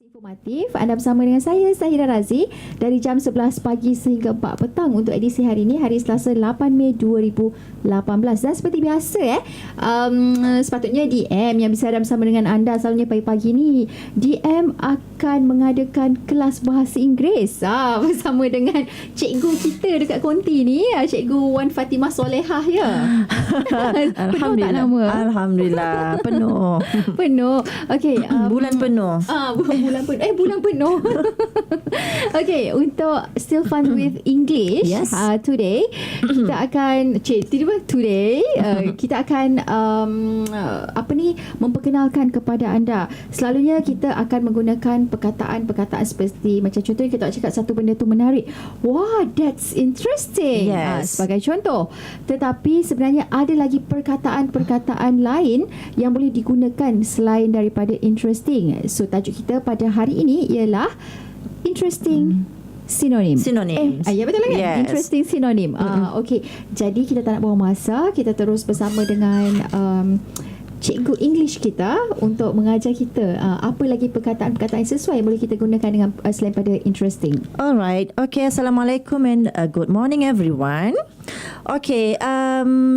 Informatif. Anda bersama dengan saya, Zahira Razi, dari jam 11 pagi sehingga 4 petang untuk edisi hari ini, hari Selasa 8 Mei 2018. Dan seperti biasa sepatutnya DM yang bisa ada bersama dengan anda selalunya pagi-pagi ni. DM akan mengadakan kelas bahasa Inggeris bersama dengan cikgu kita dekat konti ni, Cikgu Wan Fatimah Solehah ya. Penuh tak nama? Alhamdulillah, penuh. Penuh. Okey, bulan penuh. Bulan penuh. Okay, untuk Still Fun with English, Yes. Today kita akan kita akan memperkenalkan kepada anda. Selalunya kita akan menggunakan perkataan-perkataan seperti macam contohnya kita cakap satu benda tu menarik. Wah, that's interesting. Yes. Sebagai contoh. Tetapi sebenarnya ada lagi perkataan-perkataan lain yang boleh digunakan selain daripada interesting. So tajuk kita pada hari ini ialah interesting synonym. Synonyms. Ya betul kan? Yes. Interesting synonym. Okey. Jadi kita tak nak buang masa, kita terus bersama dengan cikgu English kita untuk mengajar kita apa lagi perkataan-perkataan yang sesuai yang boleh kita gunakan dengan selain pada interesting. Alright. Okay. Assalamualaikum and good morning, everyone. Okay.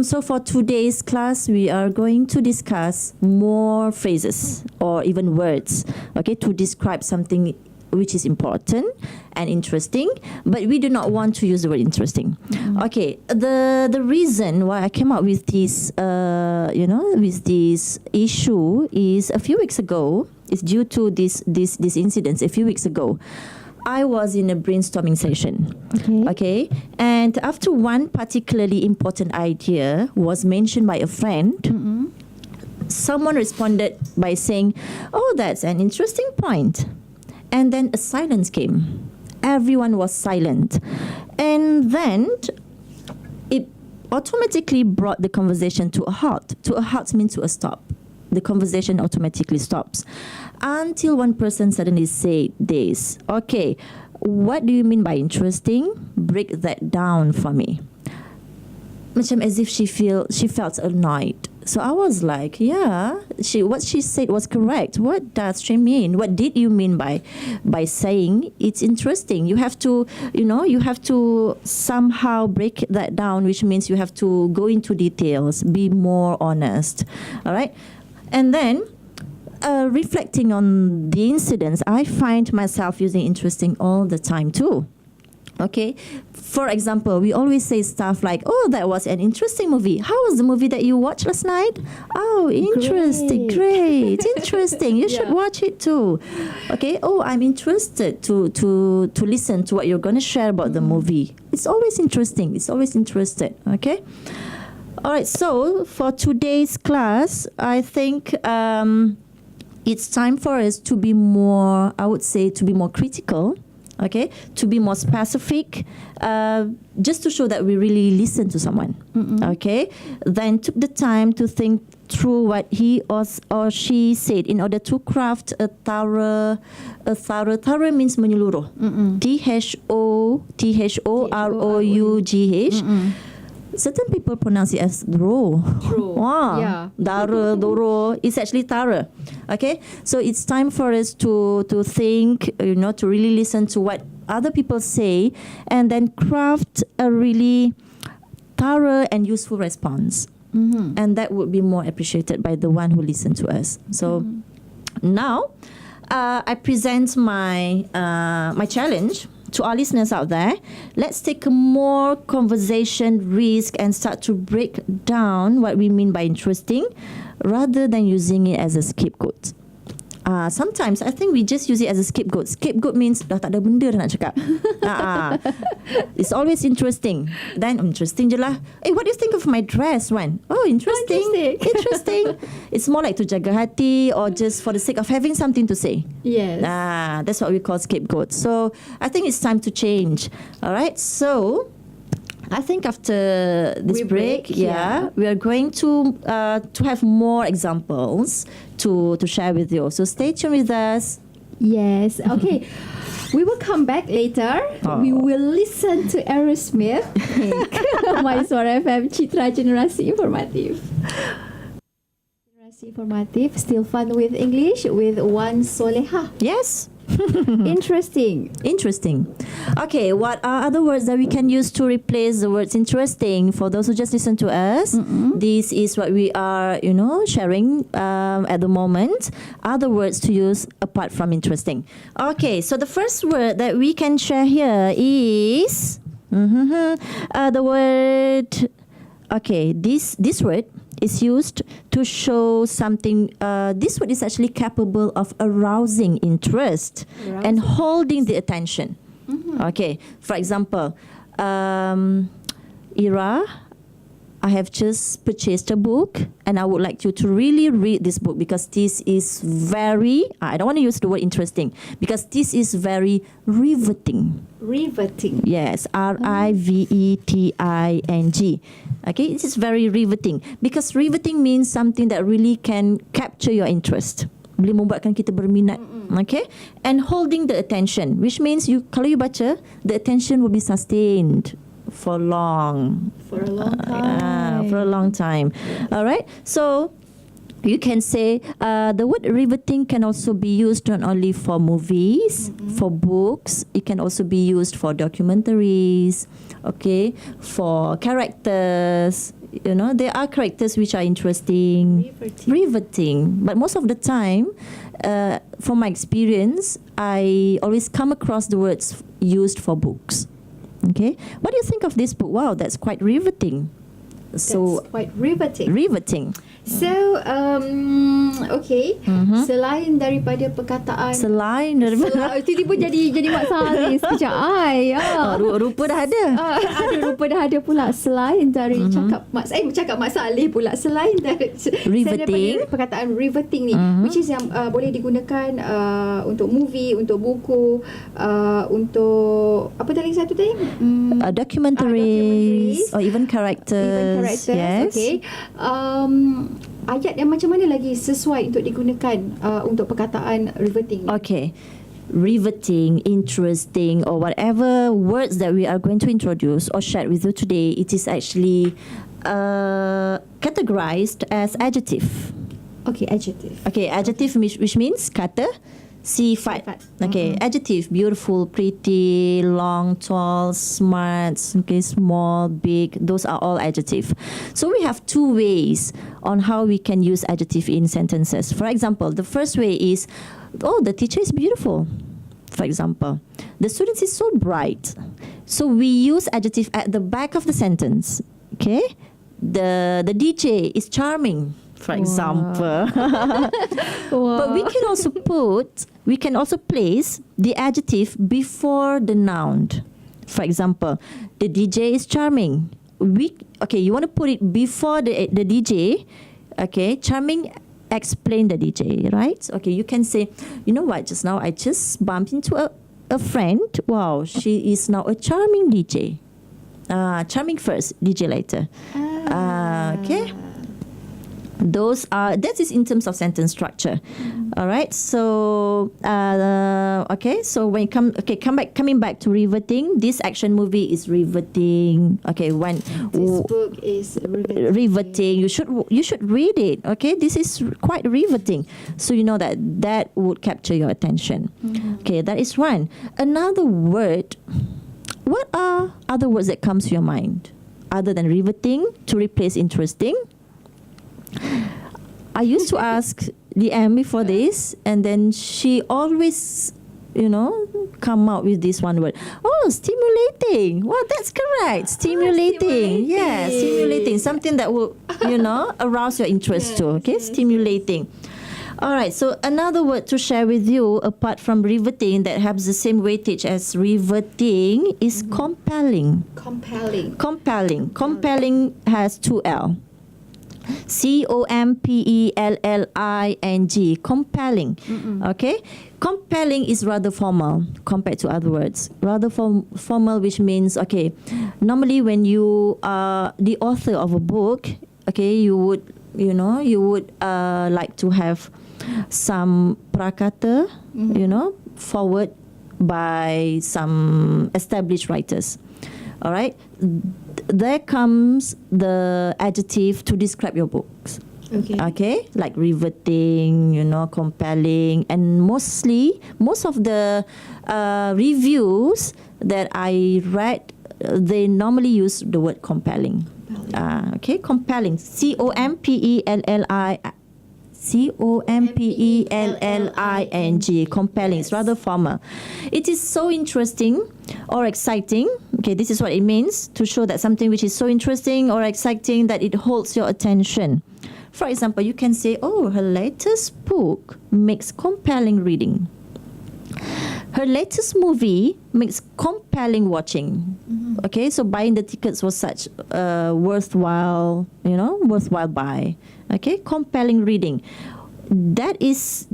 So for today's class, we are going to discuss more phrases or even words. Okay, to describe something which is important and interesting, but we do not want to use the word interesting. Okay, the reason why I came up with this, with this issue is a few weeks ago. It's due to this incident. A few weeks ago, I was in a brainstorming session. Okay, and after one particularly important idea was mentioned by a friend. Someone responded by saying, "Oh, that's an interesting point." And then a silence came. Everyone was silent. And then it automatically brought the conversation to a halt. To a halt means to a stop. The conversation automatically stops. Until one person suddenly said this. Okay, what do you mean by interesting? Break that down for me. Macam as if she felt annoyed. So I was like, yeah, what she said was correct. What does she mean? What did you mean by saying it's interesting? You have to somehow break that down, which means you have to go into details, be more honest. All right? And then reflecting on the incidents, I find myself using interesting all the time too. Okay, for example, we always say stuff like, "Oh, that was an interesting movie. How was the movie that you watched last night? Oh, interesting, great, interesting. You should watch it too." Okay. Oh, I'm interested to listen to what you're going to share about the movie. It's always interesting. It's always interested. Okay. All right. So for today's class, I think it's time for us to be more. I would say to be more critical. Okay, to be more specific, just to show that we really listen to someone. Okay, then took the time to think through what he or she said in order to craft a thorough means menyeluruh. THOROUGH. Certain people pronounce it as thorough. Wow. Yeah. Thorough. It's actually thorough. Okay. So it's time for us to think, to really listen to what other people say and then craft a really thorough and useful response. And that would be more appreciated by the one who listened to us. So now I present my challenge to our listeners out there. Let's take a more conversation risk and start to break down what we mean by interesting rather than using it as a scapegoat. Sometimes I think we just use it as a scapegoat. Scapegoat means dah tak ada benda dah nak cakap. It's always interesting. Then interesting je lah. Hey, what do you think of my dress, Wan? Oh, interesting. Interesting. It's more like to jaga hati or just for the sake of having something to say. Yes. That's what we call scapegoat. So I think it's time to change. All right. So I think after this break, we are going to have more examples to share with you. So stay tuned with us. Yes. Okay. We will come back later. We will listen to Aerosmith. My Suara FM, Citra Generasi Informatif. Generasi Informatif, still fun with English with Wan Soleha. Yes. Interesting. Interesting. Okay, what are other words that we can use to replace the words interesting? For those who just listen to us, this is what we are, sharing at the moment. Other words to use apart from interesting. Okay, so the first word that we can share here is the word. Okay, this word is used to show something. This word is actually capable of arousing interest and holding the attention. Okay, for example, Ira, I have just purchased a book and I would like you to really read this book because this is very, I don't want to use the word interesting, because this is very riveting. Riveting. Yes, riveting. Okay, it is very riveting because riveting means something that really can capture your interest. Boleh membuatkan kita berminat. Okay, and holding the attention, which means kalau you baca, the attention will be sustained for long. For a long time. For a long time. All right, so you can say the word riveting can also be used not only for movies, for books. It can also be used for documentaries, okay, for characters. There are characters which are interesting, riveting. But most of the time, from my experience, I always come across the words used for books. Okay, what do you think of this book? Wow, that's quite riveting. That's quite riveting. Riveting. So, okay. Selain daripada perkataan, tiba-tiba jadi Mak Saleh sekejap. Rupa dah ada. Ada rupa dah ada pula. Selain dari cakap Mak Saleh pula. Selain dari riveting, perkataan riveting ni, which is yang boleh digunakan untuk movie, untuk buku, untuk apa tadi satu tadi? Documentaries or even characters. Yes. Okay. Ayat yang macam mana lagi sesuai untuk digunakan untuk perkataan riveting? Okay. Riveting, interesting, or whatever words that we are going to introduce or share with you today, it is actually categorized as adjective. Okay, adjective. Okay, adjective which means kata sifat. Okay, adjective, beautiful, pretty, long, tall, smart, okay, small, big, those are all adjective. So we have two ways on how we can use adjective in sentences. For example, the first way is, the teacher is beautiful. For example, the student is so bright. So we use adjective at the back of the sentence. Okay, the DJ is charming, for example. But we can also place the adjective before the noun. For example, the DJ is charming. You want to put it before the DJ. Okay, charming, explain the DJ, right? Okay, you can say, you know what, just now I just bumped into a friend. Wow, she is now a charming DJ. Charming first, DJ later. Okay. That is in terms of sentence structure. All right. So so when coming back to riveting, this action movie is riveting. Okay, this book is riveting. You should read it. Okay, this is quite riveting. So you know that would capture your attention. Okay, that is one. Another word. What are other words that comes to your mind other than riveting to replace interesting? I used to ask Liam before this, and then she always, come out with this one word. Oh, stimulating. Well, that's correct. Stimulating. Yeah, stimulating. Something that will, arouse your interest too. Okay, stimulating. All right, so another word to share with you, apart from riveting, that has the same weightage as riveting, is compelling. Compelling. Compelling has two L. COMPELLING. Compelling. Okay, compelling is rather formal compared to other words. Rather formal, which means, okay, normally when you are the author of a book, okay, you would like to have some prakata, forward by some established writers. All right. There comes the adjective to describe your books. Okay, like riveting, compelling, and most of the reviews that I read, they normally use the word compelling. Compelling. Compelling. Compelling. It's rather formal. It is so interesting or exciting. Okay, this is what it means, to show that something which is so interesting or exciting that it holds your attention. For example, you can say, her latest book makes compelling reading. Her latest movie makes compelling watching. Okay, so buying the tickets was such worthwhile buy. Okay, compelling reading. That is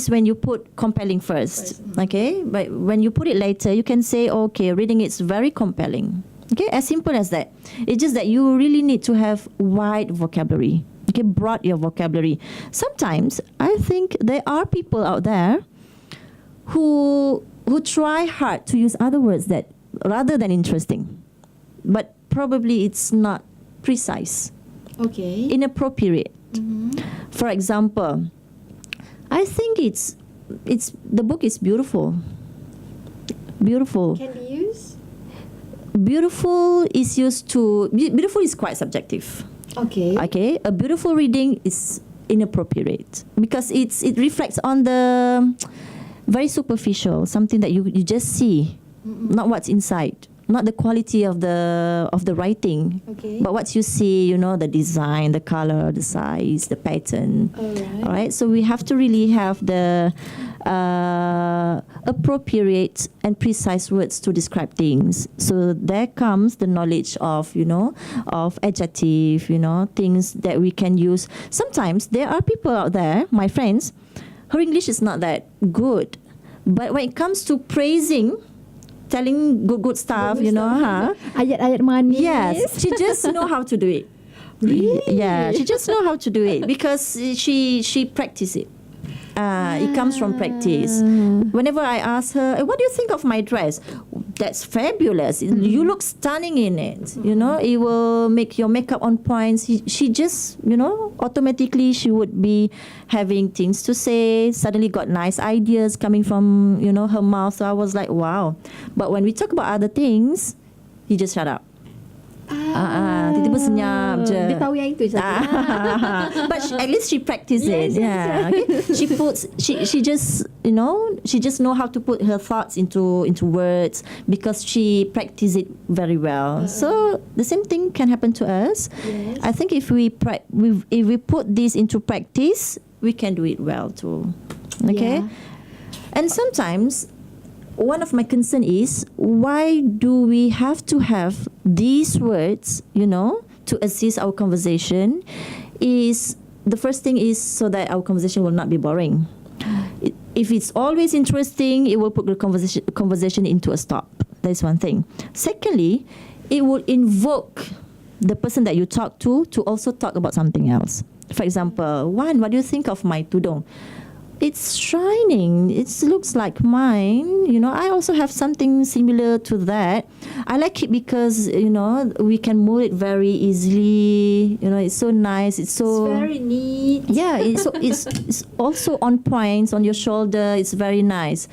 when you put compelling first. Okay, but when you put it later, you can say, reading is very compelling. Okay, as simple as that. It's just that you really need to have wide vocabulary. Okay, broad your vocabulary. Sometimes I think there are people out there who try hard to use other words that rather than interesting, but probably it's not precise. Okay. Inappropriate. For example, I think it's the book is beautiful. Beautiful. Can be used? Beautiful is beautiful is quite subjective. Okay. A beautiful reading is inappropriate because it reflects on the very superficial, something that you just see, not what's inside, not the quality of the writing, but what you see, the design, the color, the size, the pattern. All right. So we have to really have the appropriate and precise words to describe things. So there comes the knowledge of of adjective, things that we can use. Sometimes there are people out there, my friends, her English is not that good, but when it comes to praising, telling good stuff, ayat-ayat manis. Yes, she just know how to do it. Really? Yeah, she just know how to do it because she practice it. It comes from practice. Whenever I ask her, what do you think of my dress? That's fabulous. You look stunning in it. It will make your makeup on point. She just, automatically she would be having things to say. Suddenly got nice ideas coming from, her mouth. So I was like, wow. But when we talk about other things, you just shut up. Tiba-tiba senyap je. Dia tahu yang itu saja. But at least she practice it. Yes. Okay. She just know how to put her thoughts into words because she practice it very well. So the same thing can happen to us. Yes. I think if we put this into practice, we can do it well too. Okay. Yeah. And sometimes one of my concern is, why do we have to have these words, to assist our conversation? Is the first thing is so that our conversation will not be boring. If it's always interesting, it will put the conversation into a stop. That's one thing. Secondly, it will invoke the person that you talk to also talk about something else. For example, Wan, what do you think of my tudung? It's shining. It looks like mine. I also have something similar to that. I like it because, we can mold it very easily. It's so nice. It's very neat. Yeah, it's also on points on your shoulder. It's very nice.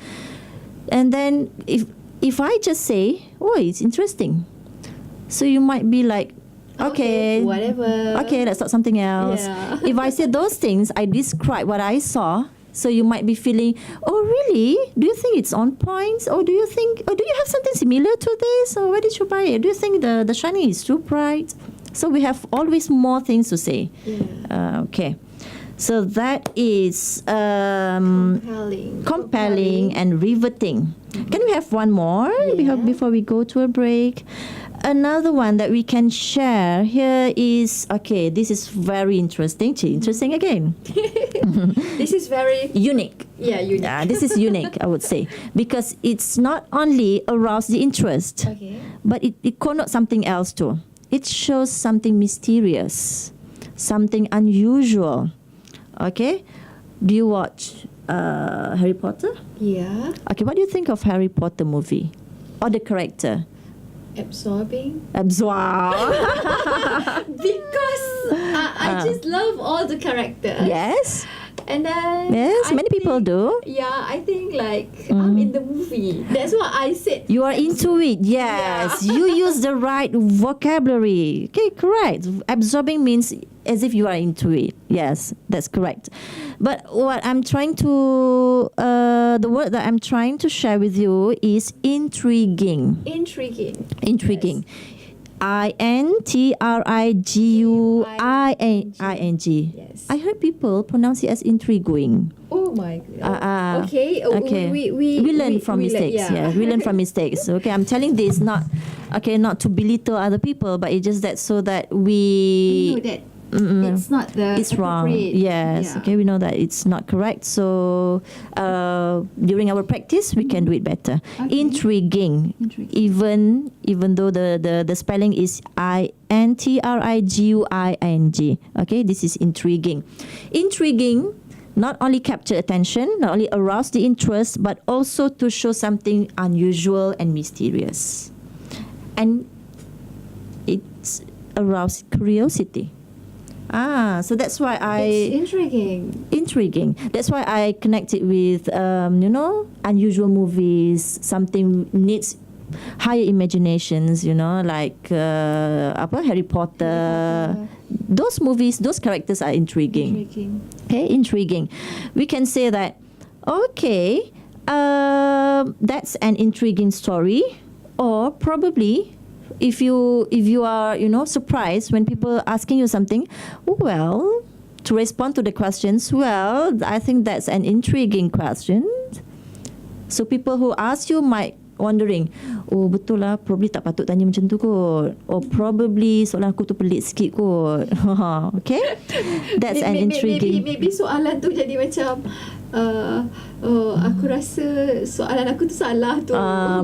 And then if I just say, it's interesting. So you might be like, okay, whatever. Okay, let's talk something else. Yeah. If I say those things, I describe what I saw. So you might be feeling, really? Do you think it's on point? Or do you have something similar to this? Or where did you buy it? Do you think the shining is too bright? So we have always more things to say. Yeah. Okay. So that is compelling and riveting. Can we have one more before we go to a break? Another one that we can share here is, this is very interesting. Interesting again. This is very unique. Yeah, unique. This is unique, I would say, because it's not only arouse the interest, but it connotes something else too. It shows something mysterious, something unusual. Okay, Do you watch Harry Potter? Yeah. Okay, what do you think of Harry Potter movie? Or the character? Absorbing. Absorb. Because I just love all the characters. Yes. And then Yes, I many people think- do. Yeah, I think like I'm in the movie. That's what I said. You are into it, yes. You use the right vocabulary. Okay, correct. Absorbing means as if you are into it. Yes, that's correct. But what I'm trying to, the word that I'm trying to share with you is intriguing. Intriguing. Intriguing. INTRIGUING. Yes. I heard people pronounce it as intriguing. Oh my god. Okay. Okay. We learn from mistakes. Yeah, we learn from mistakes. Okay, I'm telling this not to belittle other people, but it's just that so that We know we that it's not the it's wrong. appropriate. Yes. Yeah. Okay, we know that it's not correct. So during our practice, we can do it better. Okay. Intriguing. Even though the spelling is INTRIGUING. Okay, this is intriguing. Intriguing not only capture attention, not only arouse the interest, but also to show something unusual and mysterious. And it's arouse curiosity. So that's why It's intriguing. That's why I connect it with unusual movies, something needs higher imaginations, like Harry Potter. Those movies, those characters are intriguing. Okay, intriguing. We can say that, okay, that's an intriguing story, or probably if you are surprised when people are asking you something, well, to respond to the questions, well, I think that's an intriguing question. So people who ask you might wondering, oh betul lah, probably tak patut tanya macam tu kot, or probably soalan aku tu pelik sikit kot. Okay, that's an intriguing. Maybe soalan tu jadi macam aku rasa soalan aku tu salah tu.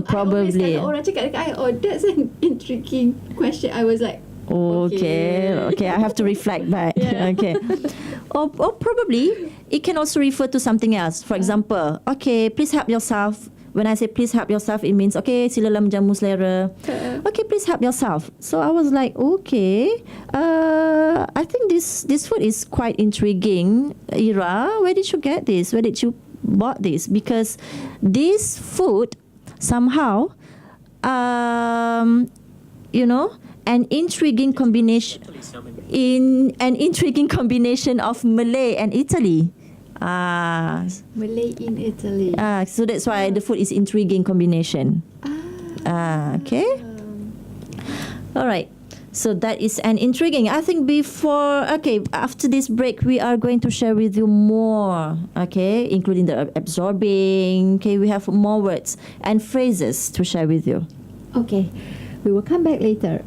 Probably. Kalau orang cakap dekat I, that's an intriguing question. I was like, Okay, I have to reflect back. Yeah. Okay. Or probably it can also refer to something else. For example, okay, please help yourself. When I say please help yourself, it means, okay, silalah menjamu selera. Okay, please help yourself. So I was like, okay, I think this food is quite intriguing. Ira, where did you get this? Where did you bought this? Because this food somehow, an intriguing combination of Malay and Italy. Malay in Italy. So that's why the food is intriguing combination. Okay. All right. So that is an intriguing. I think after this break, we are going to share with you more. Okay, including the absorbing. Okay, we have more words and phrases to share with you. Okay, we will come back later.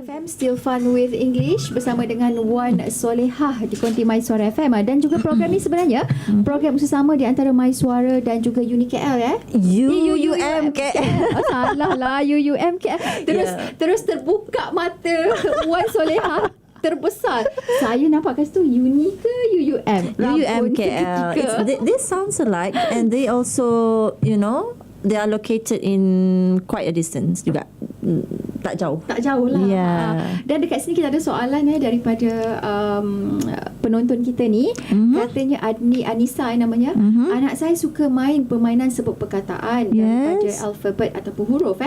FM Still Fun with English bersama dengan Wan Solehah di Konti My Suara FM, dan juga program ni sebenarnya program bersama di antara My Suara dan juga UniKL ya. UUMKL. Salah lah, UUMKL. Terus terbuka mata Wan Solehah terbesar. Saya nampak kat situ Uni ke UUM? UUMKL. They sounds alike, and they also, they are located in quite a distance juga. Tak jauh lah. Yeah. Dan dekat sini kita ada soalan daripada penonton kita ni. Katanya Anissa namanya. Anak saya suka main permainan sebut perkataan daripada alfabet ataupun huruf.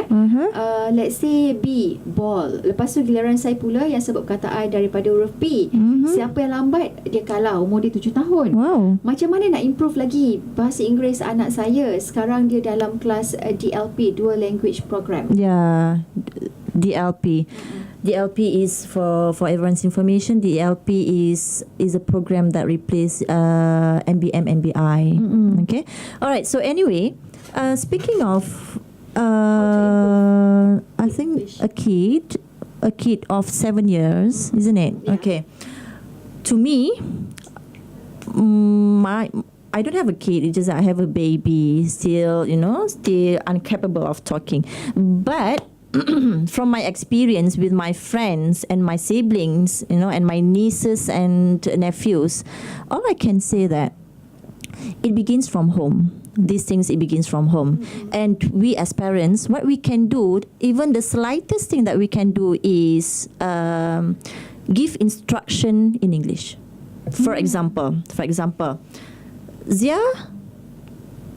Let's say B, ball. Lepas tu giliran saya pula yang sebut perkataan daripada huruf B. Siapa yang lambat dia kalah. Umur dia 7 tahun. Wow. Macam mana nak improve lagi bahasa Inggeris anak saya? Sekarang dia dalam kelas DLP, Dual Language Program. Yeah, DLP. DLP is for everyone's information. DLP is a program that replaces MBM, MBI. Okay. All right. So anyway, speaking of, I think a kid of 7 years, isn't it? Yeah. Okay. To me, I don't have a kid. It's just I have a baby, still incapable of talking. But from my experience with my friends and my siblings, and my nieces and nephews, all I can say that it begins from home. These things, it begins from home. And we as parents, what we can do, even the slightest thing that we can do is give instruction in English. For example, Zia,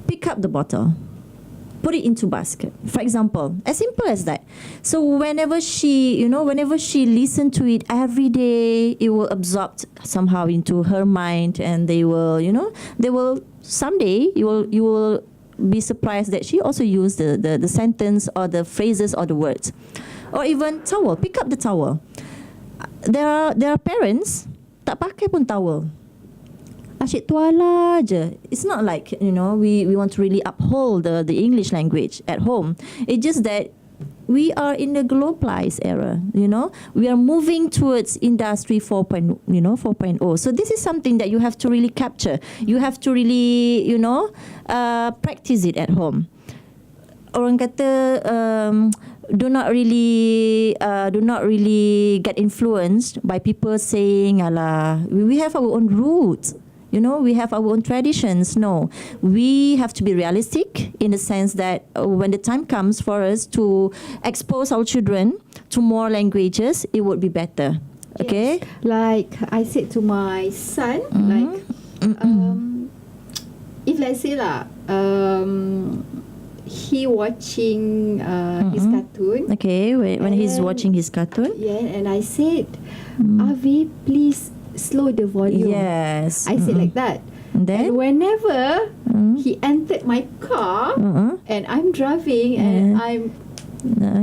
pick up the bottle, put it into basket. For example, as simple as that. So whenever she listen to it every day, it will absorb somehow into her mind, and they will someday you will be surprised that she also use the sentence or the phrases or the words. Or even towel, pick up the towel. There are parents tak pakai pun towel. Asyik tuala je. It's not like, we want to really uphold the English language at home. It's just that we are in a globalized era, We are moving towards industry 4.0. So this is something that you have to really capture. You have to really, practice it at home. Orang kata, do not really get influenced by people saying, "Alah, we have our own roots. We have our own traditions." No, we have to be realistic in the sense that when the time comes for us to expose our children to more languages, it would be better. Okay? Yes. Like I said to my son, if let's say he watching his cartoon. Okay, when he's watching his cartoon. Yeah, and I said, Avi, please slow the volume. Yes. I said like that. Then? And whenever he entered my car and I'm driving and I'm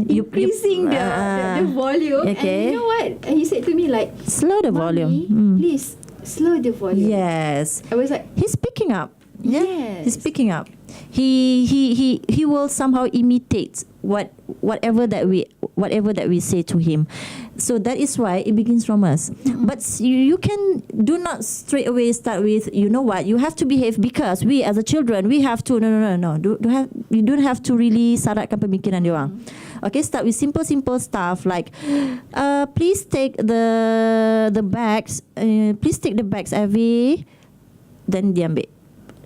increasing the volume, okay. and you know what? He said to me like, slow the Mommy, volume. please slow the volume. Yes. I was like, He's picking up. Yeah. Yes. He's picking up. He will somehow imitate whatever that we say to him. So that is why it begins from us. But you can do not straight away start with, you know what, you have to behave because we as a children, we have to, no. You don't have to really syaratkan pemikiran dia orang. Okay, start with simple stuff like, please take the bags, Evie. Then dia ambil.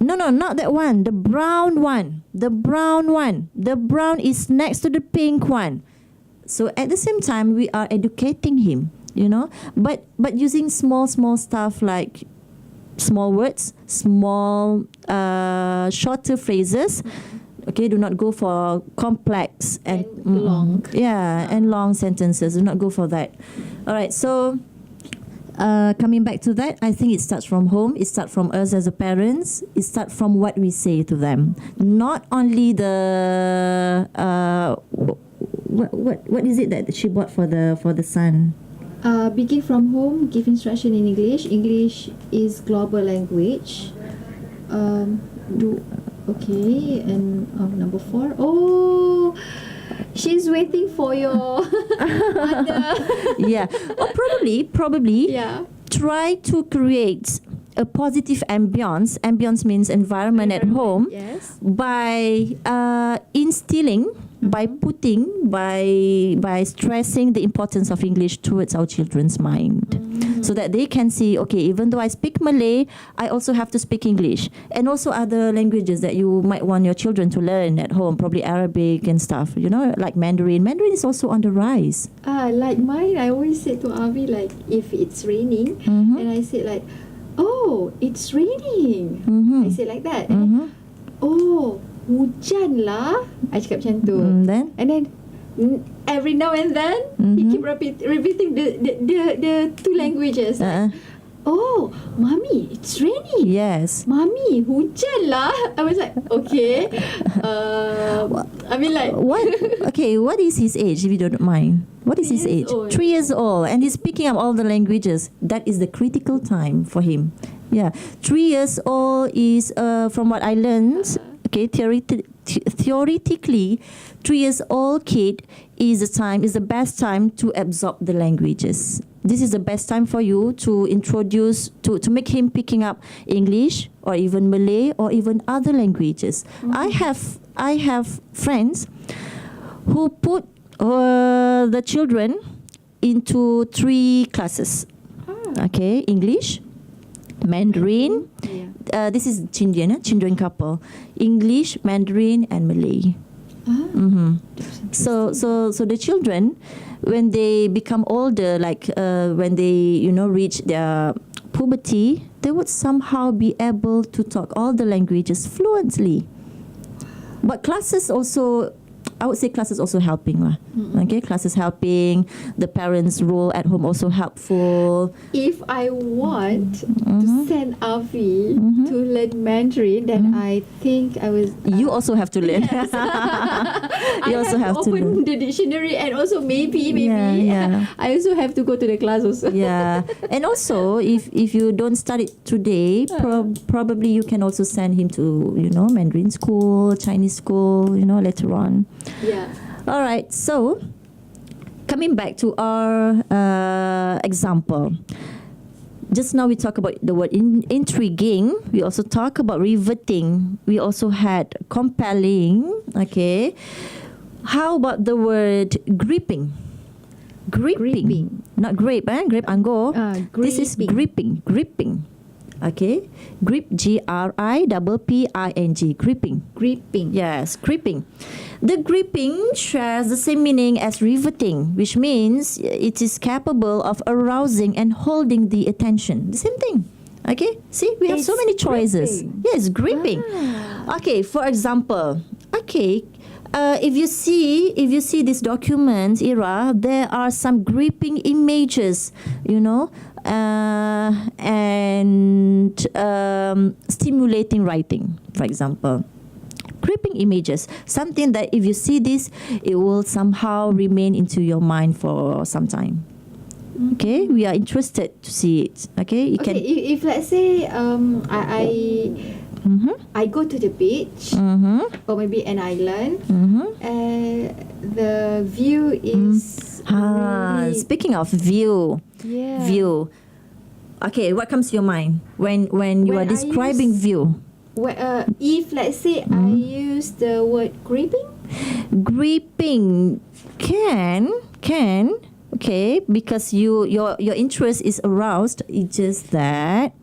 No, not that one. The brown one. The brown is next to the pink one. So at the same time, we are educating him, but using small stuff like small words, small shorter phrases. Okay, do not go for complex and long. Yeah, and long sentences. Do not go for that. All right, so. Coming back to that, I think it starts from home. It starts from us as a parents. It starts from what we say to them. Not only the what is it that she bought for the son? Begin from home. Give instruction in English. English is global language. Okay, and number 4. Oh. She's waiting for your mother. Yeah. Or probably Yeah. try to create a positive ambience. Ambience means environment at home. Yes. By instilling, by putting, by stressing the importance of English towards our children's mind. So that they can see, okay, even though I speak Malay, I also have to speak English. And also other languages that you might want your children to learn at home, probably Arabic and stuff, like Mandarin. Mandarin is also on the rise. Like mine, I always say to Avi, like, if it's raining, and I say like, oh, it's raining. I say like that. And then, oh, hujan lah. I cakap macam tu. Then? And then, every now and then he keep repeating the two languages. Oh, mommy, it's raining. Yes. Mommy, hujan lah. I was like, okay. I mean like what? Okay, what is his age, if you don't mind? What is his age? 3 years old. 3 years old, and he's picking up all the languages. That is the critical time for him. Yeah, 3 years old is from what I learned. Okay, theoretically, 3 years old kid is the best time to absorb the languages. This is the best time for you to introduce, to make him picking up English or even Malay or even other languages. I have friends who put the children into 3 classes. Okay, English, Mandarin. Yeah. This is children couple. English, Mandarin, and Malay. So the children, when they become older, like when they reach their puberty, they would somehow be able to talk all the languages fluently. But classes also, I would say classes also helping lah. Okay, classes helping. The parents' role at home also helpful. If I want to send Avi to learn Mandarin, then I think I was. You also have to learn. Yes. You also have to open learn. the dictionary, and also maybe Yeah. I also have to go to the class also. Yeah, and also if you don't start it today, probably you can also send him to Mandarin school, Chinese school, later on. Yeah. All right, so coming back to our example. Just now we talk about the word intriguing. We also talk about riveting. We also had compelling. Okay. How about the word gripping? Gripping. Not grape, Grape anggur. This is gripping. Gripping. Okay. Grip, G-R-I-P-P-I-N-G. Gripping. Gripping. Yes, gripping. The gripping shares the same meaning as riveting, which means it is capable of arousing and holding the attention. The same thing. Okay, see, we have so many choices. Gripping. Yes, gripping. Okay, for example, if you see this document, Ira, there are some gripping images, and stimulating writing, for example. Gripping images, something that if you see this, it will somehow remain into your mind for some time. Okay, we are interested to see it. Okay, Okay, if let's say I go to the beach or maybe an island, the view is really, Speaking of view, yeah. view. Okay, what comes to your mind when you are When I describing use- view? If let's say I use the word gripping, Gripping can okay, because your interest is aroused. It's just that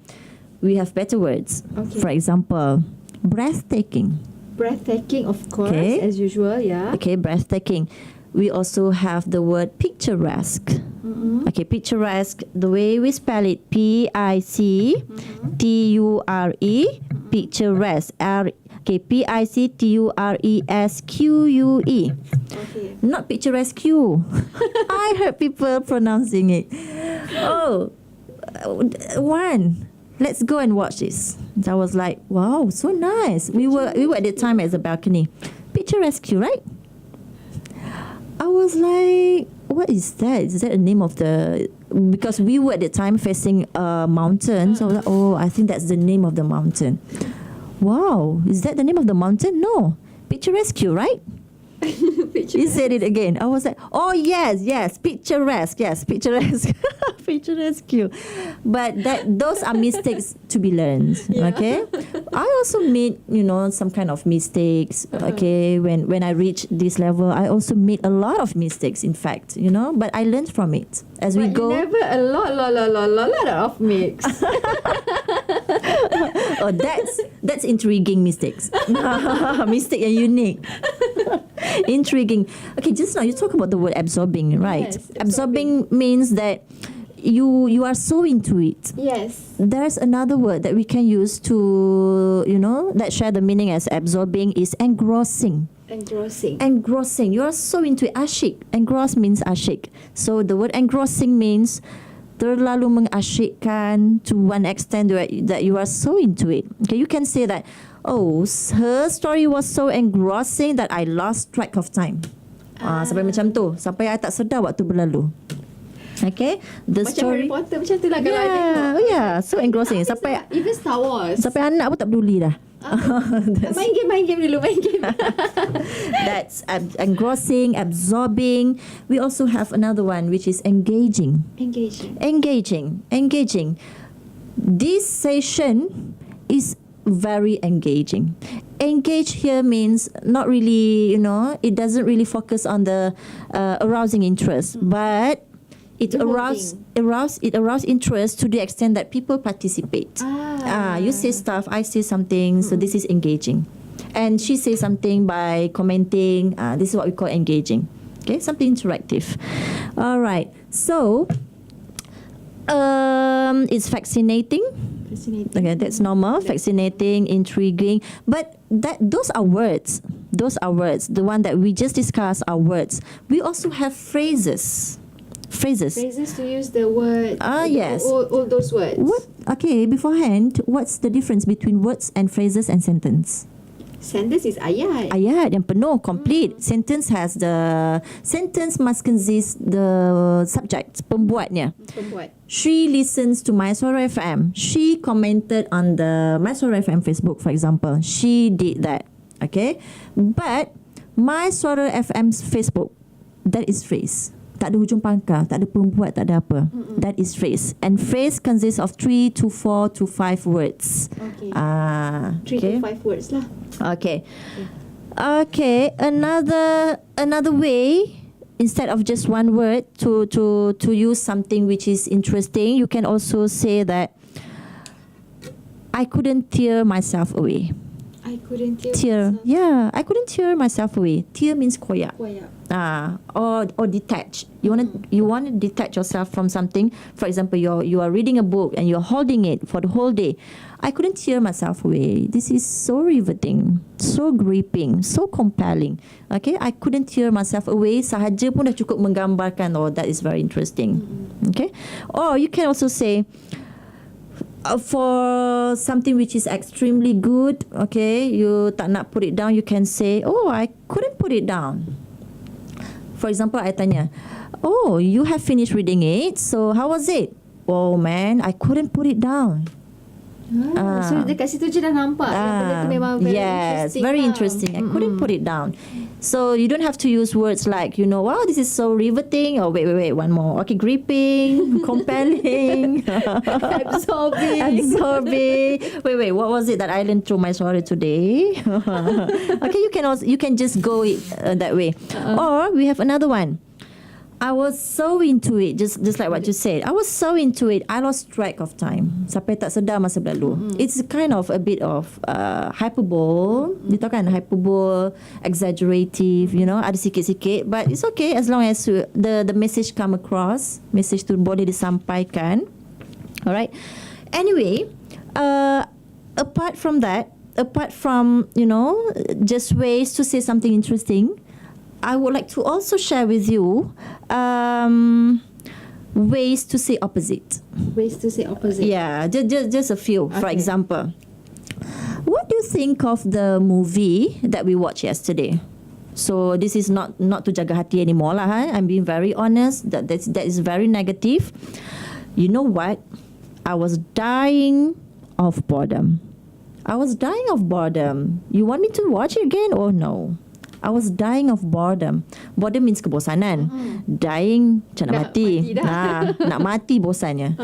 we have better words. Okay. For example, breathtaking. breathtaking, of course, Okay. as usual, yeah. Okay, breathtaking. We also have the word picturesque. Okay, picturesque, the way we spell it, P-I-C-T-U-R-E, picturesque. P-I-C-T-U-R-E-S-Q-U-E. Okay. Not picturesque. I heard people pronouncing it. Oh, one. Let's go and watch this. I was like, wow, so nice. We were at the time at the balcony. Picturesque, right? I was like, what is that? Is that the name of the... Because we were at the time facing a mountain. So I was like, oh, I think that's the name of the mountain. Wow, is that the name of the mountain? No. Picturesque, right? You said it again. I was like, oh, yes, picturesque. Yes, picturesque. Picturesque. But those are mistakes to be learned. Yeah. Okay? I also made, some kind of mistakes. Okay? When I reached this level, I also made a lot of mistakes, in fact, but I learned from it. As we But go. you never a lot of mix. Oh, that's intriguing mistakes. Mistake and unique. Intriguing. Okay, just now you talk about the word absorbing, right? Yes, absorbing means that you are so into it. Yes. There's another word that we can use to, that share the meaning as absorbing is engrossing. Engrossing. Engrossing. You are so into it. Asyik. Engross means asyik. So the word engrossing means terlalu mengasyikkan to one extent that you are so into it. Okay, you can say that, oh, her story was so engrossing that I lost track of time. Sampai macam tu. Sampai I tak sedar waktu berlalu. Okay, the Macam story. Harry Potter macam tu lah kalau I tengok. Yeah, so engrossing. Sampai Even Star Wars. anak pun tak peduli dah. Main game dulu, main game. That's engrossing, absorbing. We also have another one which is engaging. Engaging. This session is very engaging. engage here means not really, it doesn't really focus on the arousing interest, but it arouse interest to the extent that people participate. You say stuff, I say something, so this is engaging. And she says something by commenting. This is what we call engaging. Okay, something interactive. All right. So, it's fascinating. Okay, that's normal. Fascinating, intriguing. But those are words. Those are words. The one that we just discussed are words. We also have phrases. Phrases to use the word. Yes. All those words. Okay, beforehand, what's the difference between words and phrases and sentence? Sentence is ayat. Ayat yang penuh, complete. Sentence must consist the subject, pembuatnya. Pembuat. She listens to My Suara FM. She commented on the My Suara FM Facebook, for example. She did that. Okay? But My Suara FM's Facebook, that is phrase. Tak ada hujung pangkal, tak ada pembuat, tak ada apa. That is phrase. And phrase consists of 3 to 4 to 5 words. Okay. 3 to Okay. 5 words lah. Okay. Okay. Another way, instead of just one word, to use something which is interesting, you can also say that I couldn't tear myself away. I couldn't Tear. Yeah, I couldn't tear myself away. Tear means koyak. Or detach. You want to detach yourself from something. For example, you are reading a book and you're holding it for the whole day. I couldn't tear myself away. This is so riveting, so gripping, so compelling. Okay, I couldn't tear myself away. Sahaja pun dah cukup menggambarkan. Oh, that is very interesting. Okay, or you can also say, for something which is extremely good, okay, you tak nak put it down, you can say, oh, I couldn't put it down. For example, I tanya, oh, you have finished reading it, so how was it? Oh man, I couldn't put it down. So dekat situ je dah nampak yang benda tu memang very interesting. Very interesting. I couldn't put it down. So you don't have to use words like, wow, this is so riveting. Or wait, one more. Okay, gripping, compelling, absorbing. Wait, what was it that I learned through My Suara today? Okay, you can just go that way. Or we have another one. I was so into it, just like what you said. I was so into it, I lost track of time. Sampai tak sedar masa berlalu. It's kind of a bit of hyperbole. You tahu kan, hyperbole, exaggerative, ada sikit-sikit. But it's okay as long as the message come across. Message tu boleh disampaikan. Alright. Anyway, apart from just ways to say something interesting, I would like to also share with you ways to say opposite. Ways to say opposite. Yeah, just a few. Okay. For example, what do you think of the movie that we watched yesterday? So this is not to jaga hati anymore lah. I'm being very honest. That is very negative. You know what? I was dying of boredom. You want me to watch it again or no? I was dying of boredom. Boredom means kebosanan. Dying macam nak mati. Nak mati bosannya.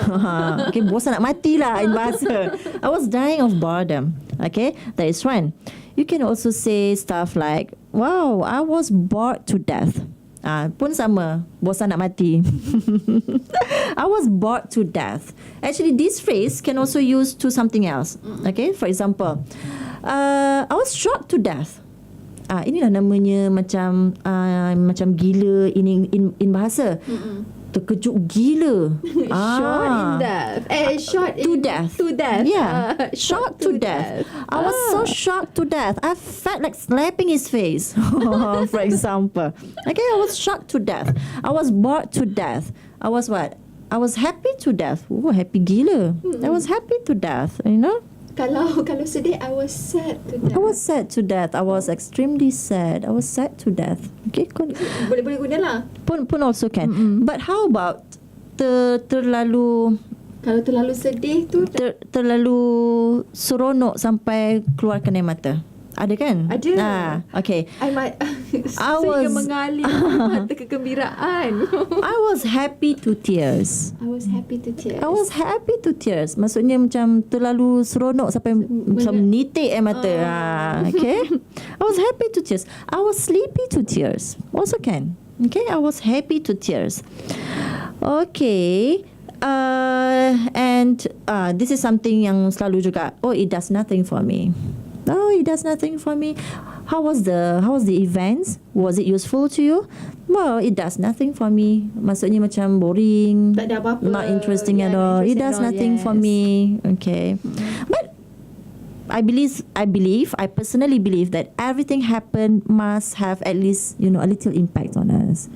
Okay, bosan nak mati lah in bahasa. I was dying of boredom. Okay, that is one. You can also say stuff like, wow, I was bored to death. Pun sama, bosan nak mati. I was bored to death. Actually, this phrase can also use to something else. Okay, for example, I was shocked to death. Inilah namanya macam gila in bahasa. Terkejut gila. Shot to death. Yeah. Shocked to death. I was so shocked to death. I felt like slapping his face. For example. Okay, I was shocked to death. I was bored to death. I was what? I was happy to death. Oh, happy gila. I was happy to death, Kalau sedih, I was sad to death. I was sad to death. I was extremely sad. I was sad to death. Okay, boleh guna lah. Pun also can. But how about terlalu? Kalau terlalu sedih tu, terlalu seronok sampai keluarkan air mata. Ada kan? Ada. Okay. Saya was- mengalir mata kegembiraan. I was happy to tears. I was happy to tears. I was happy to tears. Maksudnya macam terlalu seronok sampai macam menitik mata. Okay. I was happy to tears. I was sleepy to tears. Also can. Okay. I was happy to tears. Okay. And this is something yang selalu juga. Oh, it does nothing for me. Oh, it does nothing for me. How was the events? Was it useful to you? Well, it does nothing for me. Maksudnya macam boring. Tak ada apa-apa. Not interesting at not all. It interesting does at all, nothing for yes. me. Okay. But I personally believe that everything happened must have at least, a little impact on us.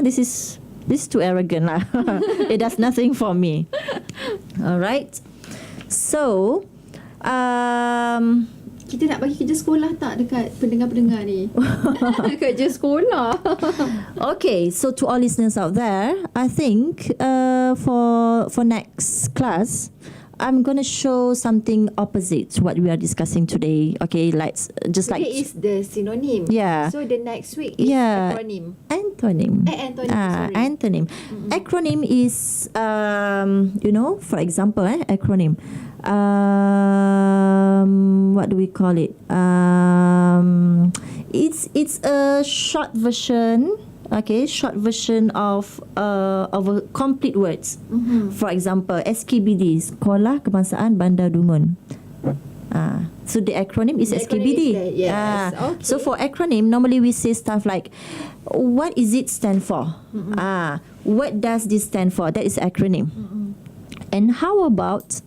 This is too arrogant lah. It does nothing for me. All right. So, Kita nak bagi kerja sekolah tak dekat pendengar-pendengar ni? Kerja sekolah. okay. So to all listeners out there, I think for next class, I'm going to show something opposite to what we are discussing today. Okay, Today is the synonym. Yeah. So the next week is Yeah. acronym. Antonym. Antonym, sorry. Antonym. Acronym is, for example, acronym. What do we call it? It's a short version. Okay, short version of a complete words. For example, SKBD, Sekolah Kebangsaan Bandar Dungun. So the acronym is The acronym SKBD. is there, yes. Okay. So for acronym, normally we say stuff like, what is it stand for? What does this stand for? That is acronym. And how about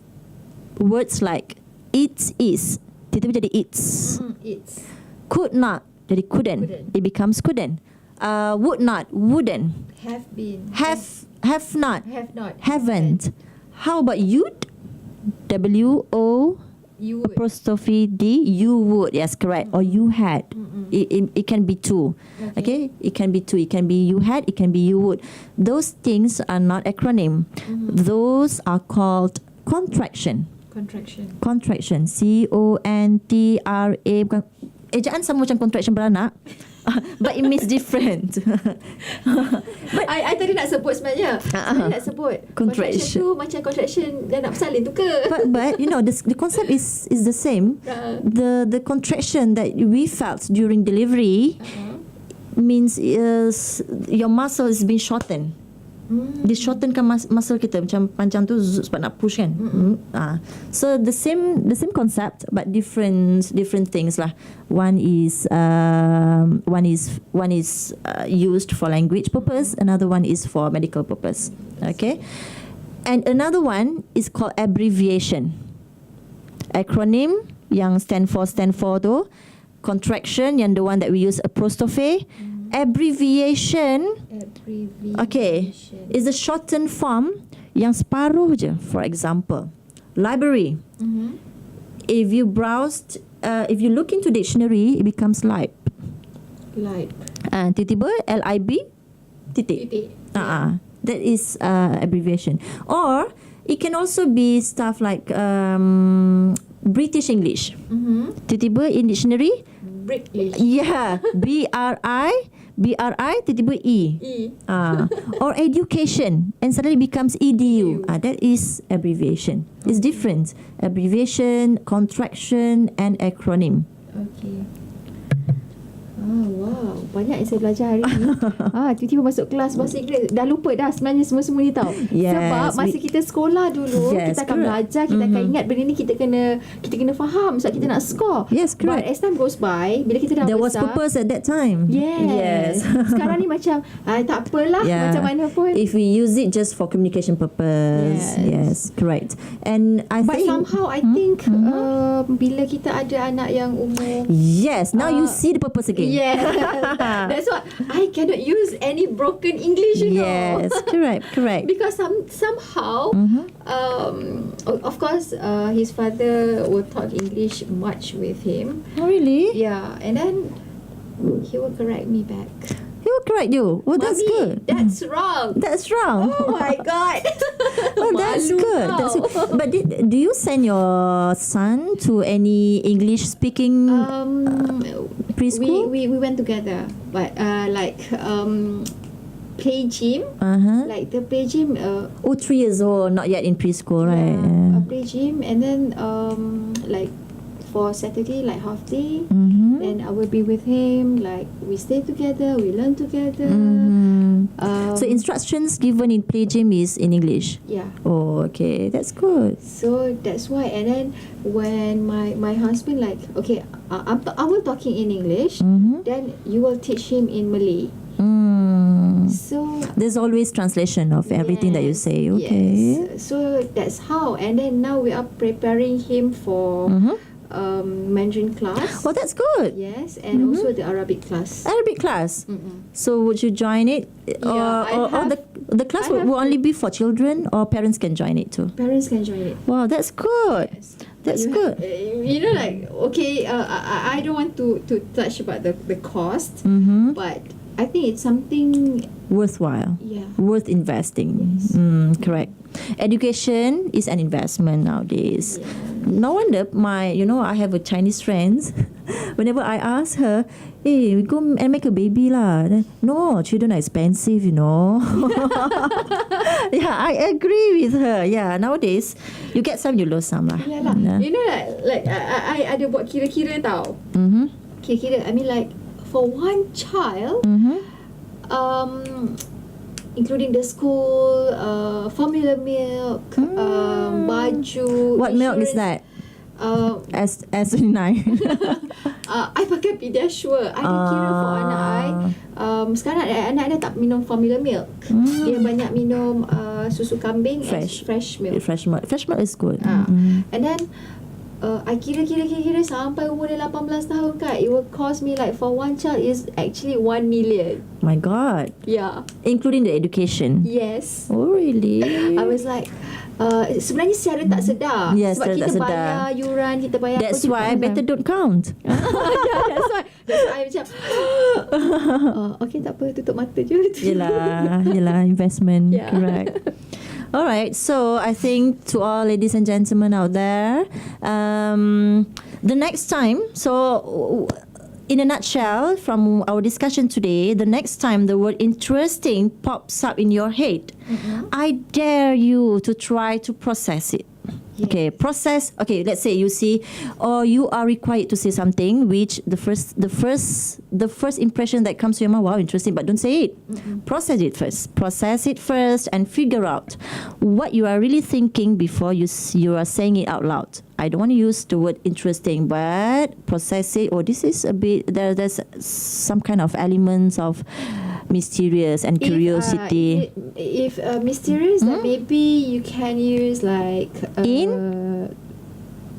words like it is? Tiba-tiba jadi it's. It's. Could not, jadi couldn't. It becomes couldn't. Would not, wouldn't. Have been. Have not, Have not. haven't. How about you'd? W-O You would. apostrophe D, you would. Yes, correct. Or you had. It can be two. Okay. It can be two. It can be you had. It can be you would. Those things are not acronym. Those are called contraction. Contraction. C-O-N-T-R-A. Bukan, ejaan sama macam contraction beranak. But it means different. I tadi nak sebut sebenarnya. Saya nak sebut. Contraction. Tu macam contraction dah nak bersalin tu ke? But the concept is the same. The contraction that we felt during delivery means your muscle is being shortened. Dia shortenkan muscle kita macam panjang tu sebab nak push kan. So the same concept but different things lah. One is used for language purpose, another one is for medical purpose. Okay, and another one is called abbreviation. Acronym yang stand for tu, contraction yang the one that we use apostrophe. Abbreviation, okay, is the shortened form yang separuh je. For example, library. If you if you look into dictionary, it becomes lib. Tiba-tiba LIB titik. That is abbreviation. Or it can also be stuff like British English. Tiba-tiba in dictionary, British. yeah, BRI tiba-tiba E. Or education and suddenly becomes EDU. That is abbreviation. It's different. Abbreviation, contraction and acronym. Okay. Wow, banyak yang saya belajar hari ni. Tiba-tiba masuk kelas bahasa Inggeris dah lupa dah sebenarnya semua ni tau. Yes, Sebab masa kita sekolah dulu, kita akan belajar, kita akan ingat benda ni, kita kena faham sebab kita nak score. Yes, correct. But as time goes by, bila kita dah There was besar, purpose at that time. Yes. Sekarang ni macam tak apalah, macam mana pun. If we use it just for communication purpose. Yes, correct. And But somehow I think bila kita ada anak yang umur, yes, now you see the purpose again. yes. That's why I cannot use any broken English, you know. Yes, correct. Because somehow, of course, his father will talk English much with him. Oh, really? Yeah, and then he will correct me back. He will correct you. Well, that's Mommy, good. That's wrong. That's wrong. Oh my God. Well, That's Malu good. tau. That's good. But do you send your son to any English speaking preschool? We went together, but play gym. Like the play gym. 3 years old, not yet in preschool, right? Yeah, play gym, and then like for Saturday, like half day. Then I will be with him. Like we stay together, we learn together. So instructions given in play gym is in English. Yeah. Oh, okay, that's good. So that's why. And then when my husband like, okay, I will talking in English. Then you will teach him in Malay. So There's always translation of everything that you say. Okay. Yes. So that's how. And then now we are preparing him for Mandarin class. Oh, that's good. Yes, and also the Arabic class. Arabic class. So would you join it? Or the class will only be for children, or parents can join it too? Parents can join it. Wow, that's good. Yes. That's You good. You know, like, okay, I don't want to touch about the cost, but I think it's something, Worthwhile. yeah. Worth investing. Yes. Correct. Education is an investment nowadays. Yeah. No wonder I have a Chinese friends. Whenever I ask her, hey, we go and make a baby lah. Then, no, children are expensive, Yeah, I agree with her. Yeah, nowadays, you get some, you lose some lah. Yeah lah. You know, like I ada buat kira-kira tau. Kira-kira, I mean like, for one child, including the school, formula milk, baju. What milk is insurance. that? S9. I pakai Pediasure. I dah kira for anak I. Sekarang anak dia tak minum formula milk. Dia banyak minum susu kambing Fresh. and fresh milk. Fresh milk is good. And then I kira sampai umur dia 18 tahun kan, it will cost me like for one child is actually 1 million. My God. Yeah. Including the education. Yes. Oh, really? I was like, sebenarnya secara tak sedar. Yes, sebab secara kita tak sedar. bayar yuran, kita bayar That's apa, kita why bayar. better don't count. Yeah, that's why I macam okay, tak apa, tutup mata je. Yelah, investment. Yeah. Correct. All right, so I think to all ladies and gentlemen out there, the next time, so in a nutshell, from our discussion today, the next time the word interesting pops up in your head, I dare you to try to process it. Okay, process. Okay, let's say you see, or you are required to say something which the first impression that comes to your mind, wow, interesting, but don't say it. Process it first, and figure out what you are really thinking before you are saying it out loud. I don't want to use the word interesting, but process it. Oh, this is a bit there's some kind of elements of mysterious and curiosity. If mysterious, then maybe you can use like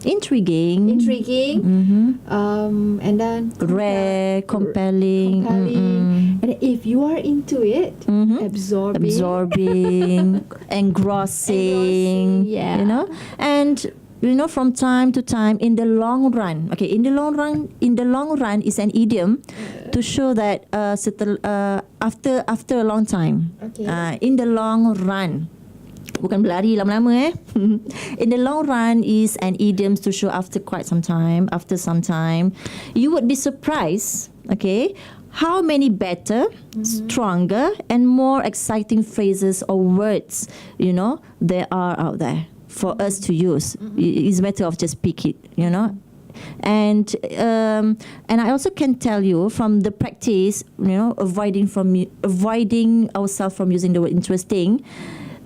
Intriguing. And then Rare, compelling. And if you are into it, Absorbing, engrossing, yeah. And from time to time, in the long run, in the long run is an idiom to show that after a long time, in the long run, bukan berlari lama-lama in the long run is an idiom to show after some time, you would be surprised, how many better, stronger, and more exciting phrases or words, there are out there for us to use. It's a matter of just pick it, And I also can tell you from the practice, avoiding ourselves from using the word interesting.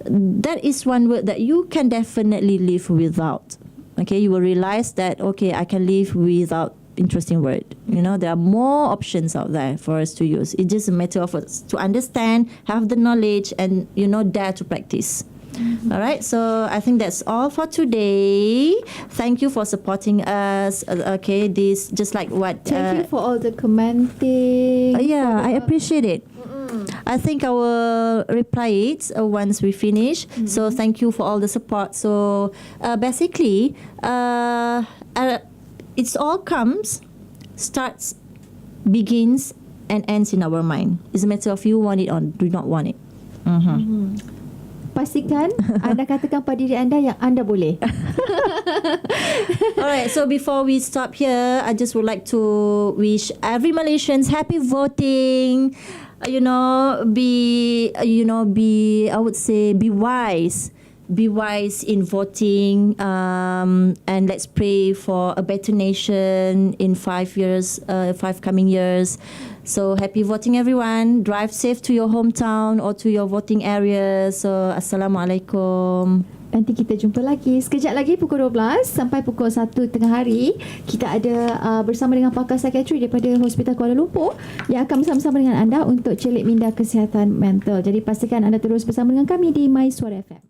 That is one word that you can definitely live without. You will realize that I can live without interesting word. There are more options out there for us to use. It's just a matter of us to understand, have the knowledge, and dare to practice. All right, so I think that's all for today. Thank you for supporting us. This just like what. Thank you for all the commenting. I appreciate it. I think I will reply it once we finish. So thank you for all the support. So basically, it's all starts, begins, and ends in our mind. It's a matter of you want it or do not want it. pastikan anda katakan pada diri anda yang anda boleh. Alright, so before we stop here, I just would like to wish every Malaysians happy voting. Be I would say be wise. Be wise in voting, and let's pray for a better nation in 5 coming years. So happy voting everyone. Drive safe to your hometown or to your voting area. So Assalamualaikum. Nanti kita jumpa lagi sekejap lagi pukul 12 sampai pukul 1 tengah hari. Kita ada bersama dengan pakar psikiatri daripada Hospital Kuala Lumpur yang akan bersama-sama dengan anda untuk celik minda kesihatan mental. Jadi pastikan anda terus bersama dengan kami di My Suara FM.